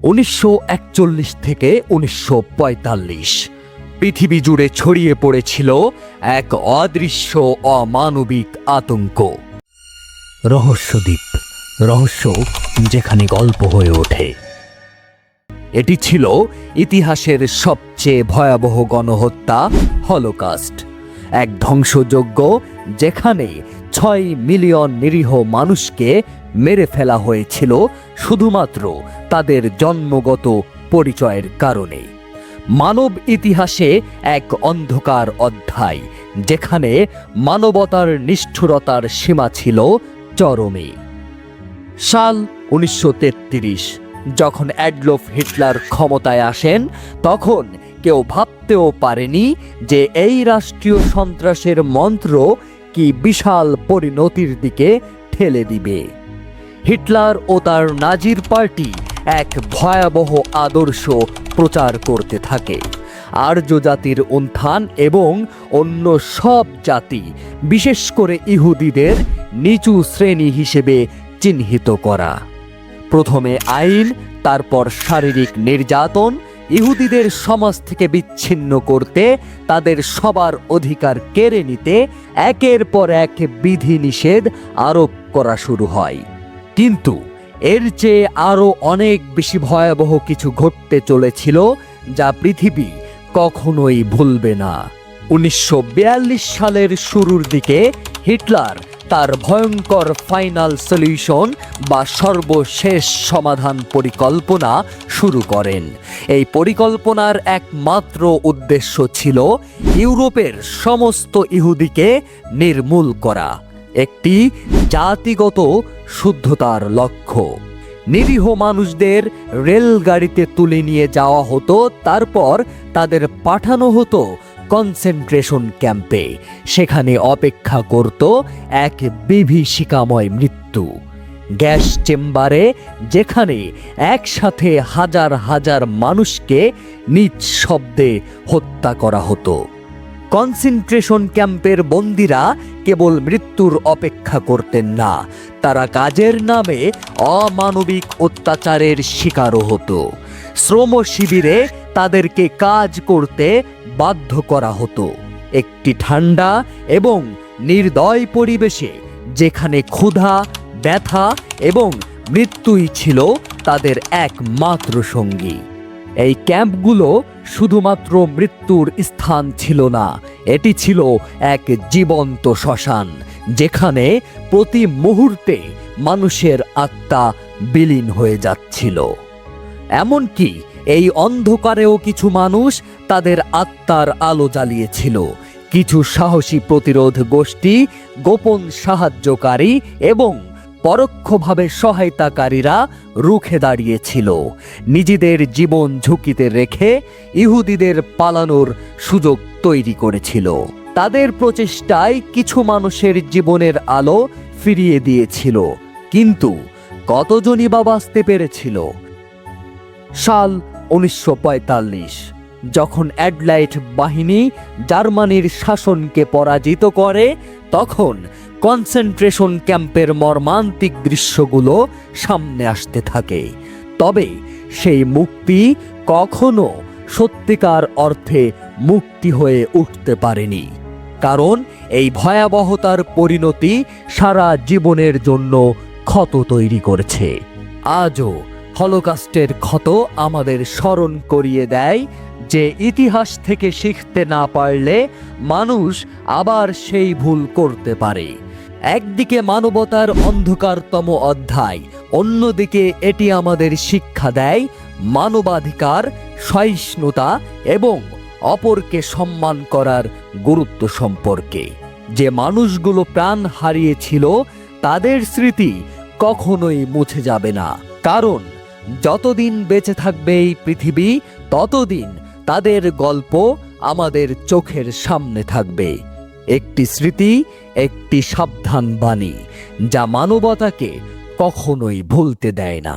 1941 থেকে 1945 পৃথিবী জুড়ে ছড়িয়ে পড়েছিল এক অদৃশ্য অমানবিক আতঙ্ক। রহস্যদ্বীপ, রহস্য যেখানে গল্প হয়ে ওঠে। এটি ছিল ইতিহাসের সবচেয়ে ভয়াবহ গণহত্যা, হলোকাস্ট। এক ধ্বংসযজ্ঞ যেখানে 6 মিলিয়ন নিরীহ মানুষকে মেরে ফেলা হয়েছিল শুধুমাত্র তাদের জন্মগত পরিচয়ের কারণে। মানব ইতিহাসে এক অন্ধকার অধ্যায়, যেখানে মানবতার নিষ্ঠুরতার সীমা ছিল চরমে। সাল 1933, যখন অ্যাডলফ হিটলার ক্ষমতায় আসেন, তখন কেউ ভাবতেও পারেনি যে এই রাষ্ট্রীয় সন্ত্রাসের মন্ত্র কি বিশাল পরিণতির দিকে ঠেলে দিবে। হিটলার ও তার নাজির পার্টি এক ভয়াবহ আদর্শ প্রচার করতে থাকে: আর্য জাতির উত্থান এবং অন্য সব জাতি, বিশেষ করে ইহুদিদের নিচু শ্রেণী হিসেবে চিহ্নিত করা। প্রথমে আইন, তারপর শারীরিক নির্যাতন, ইহুদিদের সমাজ থেকে বিচ্ছিন্ন করতে, তাদের সবার অধিকার কেড়ে নিতে একের পর এক বিধিনিষেধ আরোপ করা শুরু হয়। কিন্তু এর চেয়ে আরও অনেক বেশি ভয়াবহ কিছু ঘটতে চলেছিল, যা পৃথিবী কখনোই ভুলবে না। 1942 সালের শুরুর দিকে হিটলার তার ভয়ঙ্কর ফাইনাল সলিউশন বা সর্বশেষ সমাধান পরিকল্পনা শুরু করেন। এই পরিকল্পনার একমাত্র উদ্দেশ্য ছিল ইউরোপের সমস্ত ইহুদিকে নির্মূল করা, একটি জাতিগত শুদ্ধতার লক্ষ্য। নিরীহ মানুষদের রেলগাড়িতে তুলে নিয়ে যাওয়া হতো, তারপর তাদের পাঠানো হতো কনসেন্ট্রেশন ক্যাম্পে। সেখানে অপেক্ষা করত এক বিভীষিকাময় মৃত্যু, গ্যাস চেম্বারে, যেখানে একসাথে হাজার হাজার মানুষকে নিঃশব্দে হত্যা করা হতো। কনসেন্ট্রেশন ক্যাম্পের বন্দীরা কেবল মৃত্যুর অপেক্ষা করতেন না, তারা কাজের নামে অমানবিক অত্যাচারের শিকারও হতো। শ্রম শিবিরে তাদেরকে কাজ করতে বাধ্য করা হতো, একটি ঠান্ডা এবং নির্দয় পরিবেশে, যেখানে ক্ষুধা, ব্যথা এবং মৃত্যুই ছিল তাদের একমাত্র সঙ্গী। এই ক্যাম্পগুলো শুধুমাত্র মৃত্যুর স্থান ছিল না, এটি ছিল এক জীবন্ত শ্মশান, যেখানে প্রতি মুহূর্তে মানুষের আত্মা বিলীন হয়ে যাচ্ছিল। এমনকি এই অন্ধকারেও কিছু মানুষ তাদের আত্মার আলো জ্বালিয়েছিল। কিছু সাহসী প্রতিরোধ গোষ্ঠী, গোপন সাহায্যকারী এবং পরোক্ষভাবে সহায়তাকারীরা রুখে দাঁড়িয়েছিল, নিজেদের জীবন ঝুঁকিতে রেখে ইহুদিদের পালানোর সুযোগ তৈরি করেছিল। তাদের প্রচেষ্টায় কিছু মানুষের জীবনের আলো ফিরিয়ে দিয়েছিল, কিন্তু কতজনই বা বাঁচতে পেরেছিল? সাল 1945, যখন অ্যাডলাইট বাহিনী জার্মানির শাসনকে পরাজিত করে, তখন কনসেন্ট্রেশন ক্যাম্পের মর্মান্তিক দৃশ্যগুলো সামনে আসতে থাকে। তবে সেই মুক্তি কখনো সত্যিকার অর্থে মুক্তি হয়ে উঠতে পারেনি, কারণ এই ভয়াবহতার পরিণতি সারা জীবনের জন্য ক্ষত তৈরি করেছে। আজও হলোকাস্টের ক্ষত আমাদের স্মরণ করিয়ে দেয় যে ইতিহাস থেকে শিখতে না পারলে মানুষ আবার সেই ভুল করতে পারে। একদিকে মানবতার অন্ধকারতম অধ্যায়, অন্যদিকে এটি আমাদের শিক্ষা দেয় মানবাধিকার, সহিষ্ণুতা এবং অপরকে সম্মান করার গুরুত্ব সম্পর্কে। যে মানুষগুলো প্রাণ হারিয়েছিল, তাদের স্মৃতি কখনোই মুছে যাবে না, কারণ যতদিন বেঁচে থাকবে এই পৃথিবী, ততদিন তাদের গল্প আমাদের চোখের সামনে থাকবে। একটি স্মৃতি, একটি সাবধান বাণী, যা মানবতাকে কখনোই ভুলতে দেয় না।